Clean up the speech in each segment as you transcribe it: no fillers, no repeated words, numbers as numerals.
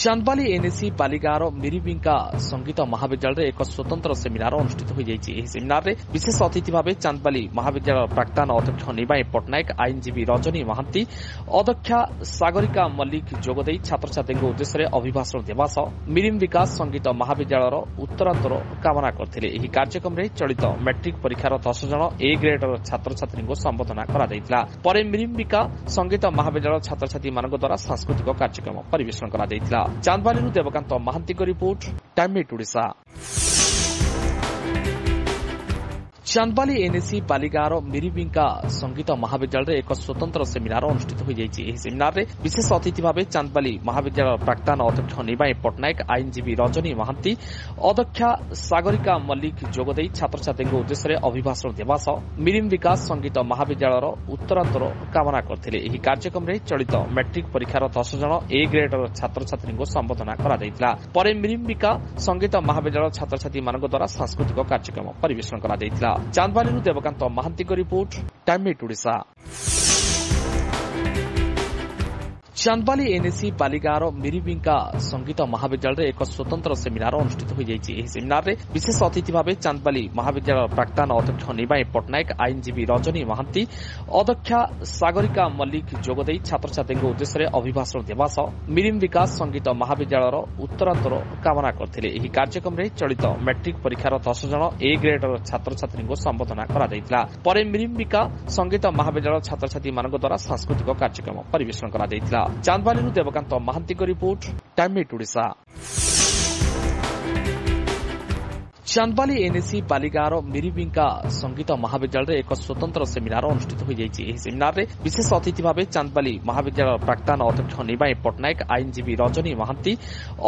Chandbali NAC बालिगार मिरिबिंका संगीत महाविद्यालय एक स्वतंत्र सेमिनार अनुष्ठित हो सेमिनार में विशेष अतिथि भाव चांदबाली महाविद्यालय प्राक्तन अध्यक्ष निमाई पट्टनायक आईनजीवी रजनी महांती अध्यक्षा सागरिका मल्लिक जोगदे छात्र छात्री उद्देश्य अभिभाषण देवा सह मिरिम विकास संगीत महाविद्यालय उत्तरांतर कामना करते कार्यक्रम में चलित मैट्रिक परीक्षार 10 जन ए ग्रेडर छात्र छात्री संबोधन कर मिरिम्बिका संगीत महाविद्यालय छात्र छात्री द्वारा सांस्कृतिक कार्यक्रम परिवेषण कर Chandbali Devkant Mohanty report time Odisha. Chandbali NAC बालिगार मिरिबिंका संगीत महाविद्यालय एक स्वतंत्र सेमिनार अनुष्ठित हो सेमिनार में विशेष अतिथि भाव चांदबाली महाविद्यालय प्राक्तन अध्यक्ष निमाई पट्टनायक आईनजीवी रजनी महांती अध्यक्षा सागरिका मल्लिक जोगदे छात्र छात्री उद्देश्य अभिभाषण देवा सह मिरिम विकास संगीत महाविद्यालय उत्तरांतर कामना करते कार्यक्रम में चलित मैट्रिक परीक्षार 10 जन ए ग्रेडर छात्र छात्री संबोधन कर मिरिम्बिका संगीत महाविद्यालय छात्र छात्री द्वारा सांस्कृतिक कार्यक्रम परिवेषण कर Chandbali Devkant Mohanty report time Odisha. Chandbali NAC बालिगार मिरिबिंका संगीत महाविद्यालय एक स्वतंत्र सेमिनार अनुष्ठित हो सेमिनार में विशेष अतिथि भाव चांदबाली महाविद्यालय प्राक्तन अध्यक्ष निमाई पट्टनायक आईनजीवी रजनी महांती अध्यक्षा सागरिका मल्लिक जोगदे छात्र छात्री उद्देश्य अभिभाषण देवा सह मिरिम विकास संगीत महाविद्यालय उत्तरांतर कामना करते कार्यक्रम में चलित मैट्रिक परीक्षार 10 जन ए ग्रेडर छात्र छात्री संबोधन कर मिरिम्बिका संगीत महाविद्यालय छात्र छात्री द्वारा सांस्कृतिक कार्यक्रम परिवेषण कर Chandbali Devkant Mohanty report time Odisha. Chandbali NAC बालिगार मिरिबिंका संगीत महाविद्यालय एक स्वतंत्र सेमिनार अनुष्ठित हो सेमिनार में विशेष अतिथि भाव चांदबाली महाविद्यालय प्राक्तन अध्यक्ष निमाई पट्टनायक आईनजीवी रजनी महांती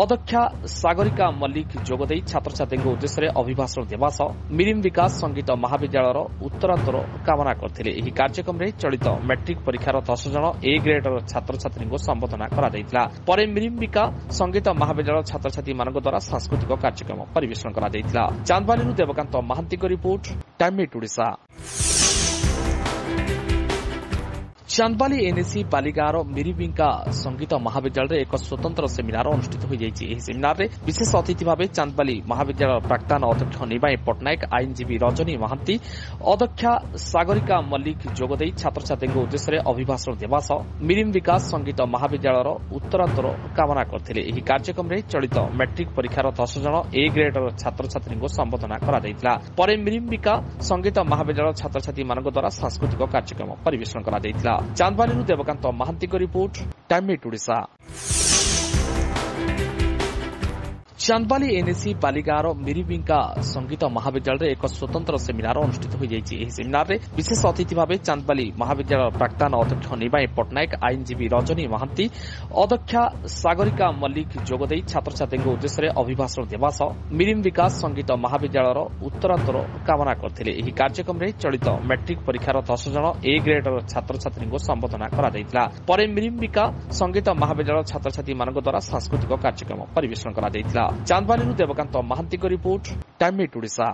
अध्यक्षा सागरिका मल्लिक जोगदे छात्र छात्री उद्देश्य अभिभाषण देवा सह मिरिम विकास संगीत महाविद्यालय उत्तरांतर कामना करते कार्यक्रम में चलित मैट्रिक परीक्षार 10 जन ए ग्रेडर छात्र छात्री संबोधन कर मिरिम्बिका संगीत महाविद्यालय छात्र छात्री द्वारा सांस्कृतिक कार्यक्रम परिवेषण कर Chandbali Devkant Mohanty report time Odisha. Chandbali NAC बालिगार मिरिबिंका संगीत महाविद्यालय एक स्वतंत्र सेमिनार अनुष्ठित हो सेमिनार में विशेष अतिथि भाव चांदबाली महाविद्यालय प्राक्तन अध्यक्ष निमाई पट्टनायक आईनजीवी रजनी महांती अध्यक्षा सागरिका मल्लिक जोगदे छात्र छात्री उद्देश्य अभिभाषण देवा सह मिरिम विकास संगीत महाविद्यालय उत्तरांतर कामना करते कार्यक्रम में चलित मैट्रिक परीक्षार 10 जन ए ग्रेडर छात्र छात्री संबोधन कर मिरिम्बिका संगीत महाविद्यालय छात्र छात्री द्वारा सांस्कृतिक कार्यक्रम परिवेषण कर Chandbali Devkant Mohanty report time Odisha. Chandbali NAC बालिगार मिरिबिंका संगीत महाविद्यालय एक स्वतंत्र सेमिनार अनुष्ठित हो सेमिनार में विशेष अतिथि भाव चांदबाली महाविद्यालय प्राक्तन अध्यक्ष निमाई पट्टनायक आईनजीवी रजनी महांती अध्यक्षा सागरिका मल्लिक जोगदे छात्र छात्री उद्देश्य अभिभाषण देवा सह मिरिम विकास संगीत महाविद्यालय उत्तरांतर कामना करते कार्यक्रम में चलित मैट्रिक परीक्षार 10 जन ए ग्रेडर छात्र छात्री संबोधन कर मिरिम्बिका संगीत महाविद्यालय छात्र छात्री द्वारा सांस्कृतिक कार्यक्रम परिवेषण कर चांदबाली देवकांत महांती रिपोर्ट टाइम ओडिशा।